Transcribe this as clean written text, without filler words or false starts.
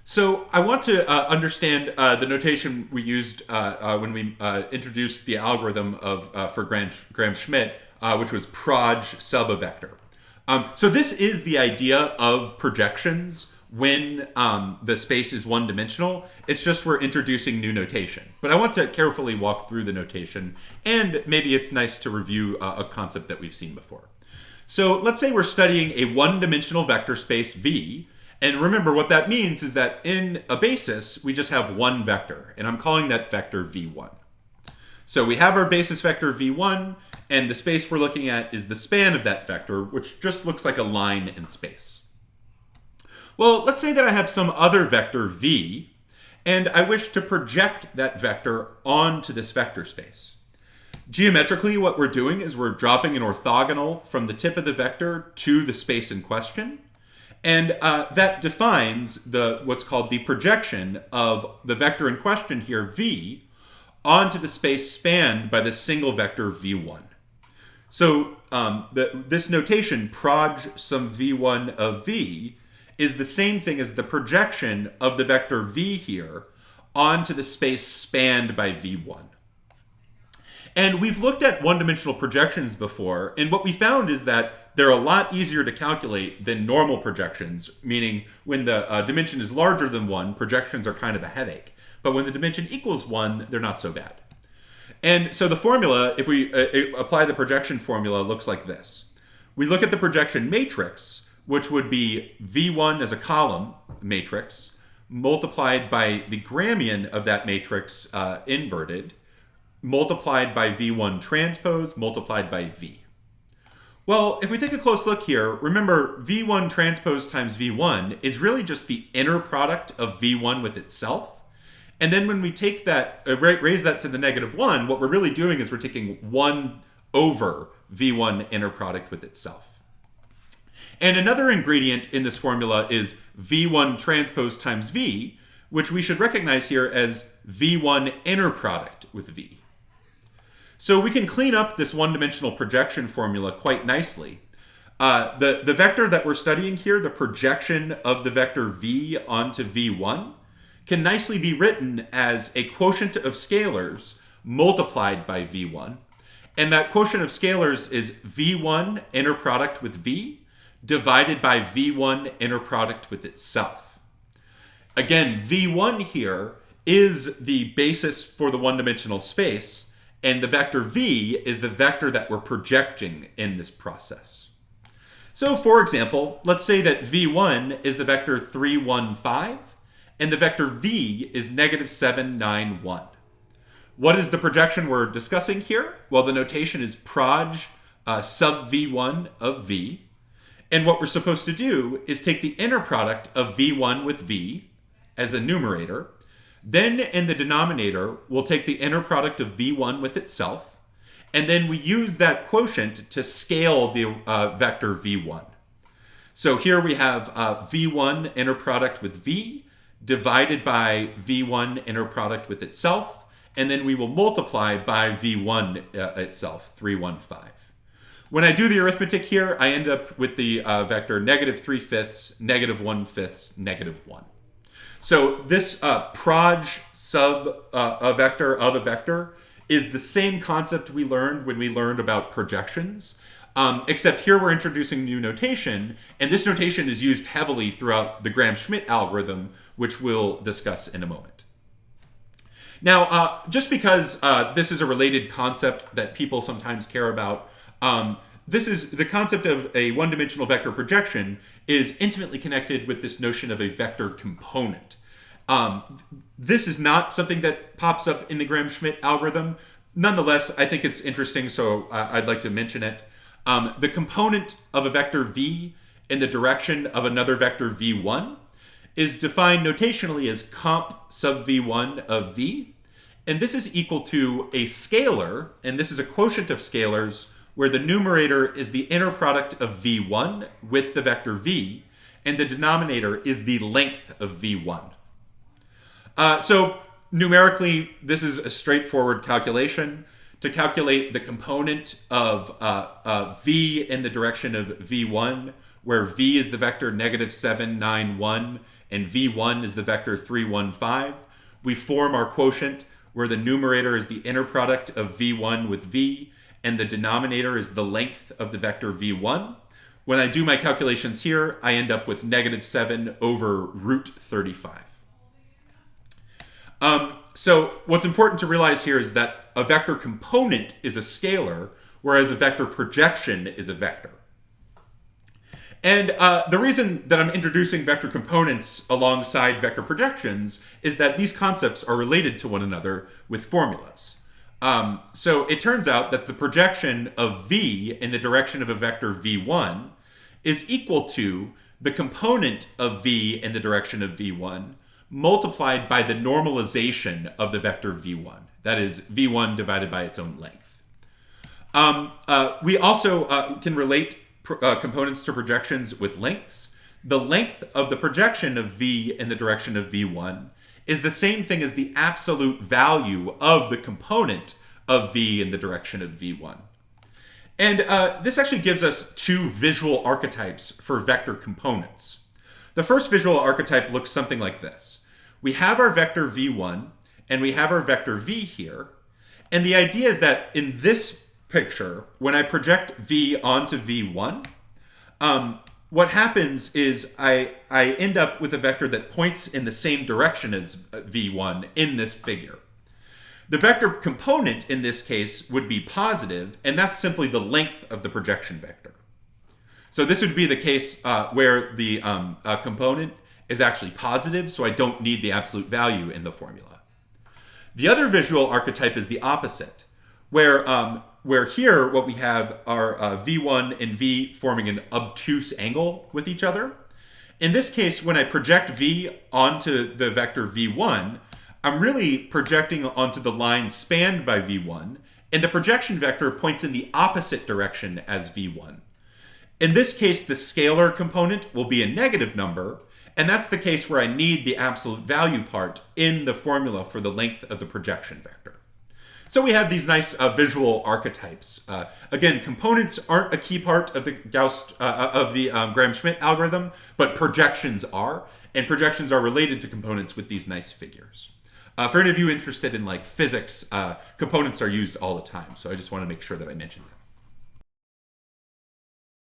So I want to understand the notation we used when we introduced the algorithm for Gram-Schmidt, which was proj sub a vector. So this is the idea of projections when the space is one-dimensional. It's just we're introducing new notation. But I want to carefully walk through the notation, and maybe it's nice to review a concept that we've seen before. So let's say we're studying a one-dimensional vector space V. And remember, what that means is that in a basis, we just have one vector, and I'm calling that vector v1. So we have our basis vector v1, and the space we're looking at is the span of that vector, which just looks like a line in space. Well, let's say that I have some other vector v, and I wish to project that vector onto this vector space. Geometrically, what we're doing is we're dropping an orthogonal from the tip of the vector to the space in question. And that defines what's called the projection of the vector in question here, v, onto the space spanned by the single vector v1. So this notation, proj some v1 of v, is the same thing as the projection of the vector v here onto the space spanned by v1. And we've looked at one-dimensional projections before, and what we found is that they're a lot easier to calculate than normal projections, meaning when the dimension is larger than 1, projections are kind of a headache. But when the dimension equals 1, they're not so bad. And so the formula, if we apply the projection formula, looks like this. We look at the projection matrix, which would be V1 as a column matrix, multiplied by the Gramian of that matrix inverted, multiplied by V1 transpose, multiplied by V. Well, if we take a close look here, remember V1 transpose times V1 is really just the inner product of V1 with itself. And then when we take that, raise that to the -1, what we're really doing is we're taking 1 over V1 inner product with itself. And another ingredient in this formula is V1 transpose times V, which we should recognize here as V1 inner product with V. So we can clean up this one-dimensional projection formula quite nicely. The vector that we're studying here, the projection of the vector v onto v1, can nicely be written as a quotient of scalars multiplied by v1. And that quotient of scalars is v1 inner product with v divided by v1 inner product with itself. Again, v1 here is the basis for the one-dimensional space, and the vector v is the vector that we're projecting in this process. So for example, let's say that v1 is the vector 3, 1, 5, and the vector v is -7, 9, 1. What is the projection we're discussing here? Well, the notation is proj sub v1 of v. And what we're supposed to do is take the inner product of v1 with v as a numerator. Then in the denominator, we'll take the inner product of v1 with itself, and then we use that quotient to scale the vector v1. So here we have v1 inner product with v divided by v1 inner product with itself, and then we will multiply by v1 itself, 3, 1, 5. When I do the arithmetic here, I end up with the vector -3/5, -1/5, -1. So this proj sub a vector of a vector is the same concept we learned when we learned about projections, except here we're introducing new notation, and this notation is used heavily throughout the Gram-Schmidt algorithm, which we'll discuss in a moment. Now, just because this is a related concept that people sometimes care about, this is the concept of a one-dimensional vector projection is intimately connected with this notion of a vector component. This is not something that pops up in the Gram-Schmidt algorithm. Nonetheless, I think it's interesting, so I'd like to mention it. The component of a vector v in the direction of another vector v1 is defined notationally as comp sub v1 of v. And this is equal to a scalar, and this is a quotient of scalars, where the numerator is the inner product of v1 with the vector v, and the denominator is the length of v1. So numerically, this is a straightforward calculation. To calculate the component of v in the direction of v1, where v is the vector -7, 9, 1, and v1 is the vector 3, 1, 5. We form our quotient where the numerator is the inner product of v1 with v, and the denominator is the length of the vector v1. When I do my calculations here, I end up with -7 over root 35. So what's important to realize here is that a vector component is a scalar, whereas a vector projection is a vector. And the reason that I'm introducing vector components alongside vector projections is that these concepts are related to one another with formulas. So it turns out that the projection of v in the direction of a vector v1 is equal to the component of v in the direction of v1 multiplied by the normalization of the vector v1. That is v1 divided by its own length. We also can relate components to projections with lengths. The length of the projection of v in the direction of v1 is the same thing as the absolute value of the component of v in the direction of v1. And this actually gives us two visual archetypes for vector components. The first visual archetype looks something like this. We have our vector v1, and we have our vector v here. And the idea is that in this picture, when I project v onto v1, what happens is I end up with a vector that points in the same direction as v1 in this figure. The vector component in this case would be positive, and that's simply the length of the projection vector. So this would be the case where the component is actually positive, so I don't need the absolute value in the formula. The other visual archetype is the opposite, where here what we have are v1 and v forming an obtuse angle with each other. In this case, when I project v onto the vector v1, I'm really projecting onto the line spanned by v1, and the projection vector points in the opposite direction as v1. In this case, the scalar component will be a negative number, and that's the case where I need the absolute value part in the formula for the length of the projection vector. So we have these nice visual archetypes. Again, components aren't a key part of the Gram-Schmidt algorithm, but projections are, and projections are related to components with these nice figures. For any of you interested in like physics, components are used all the time, so I just want to make sure that I mentioned that.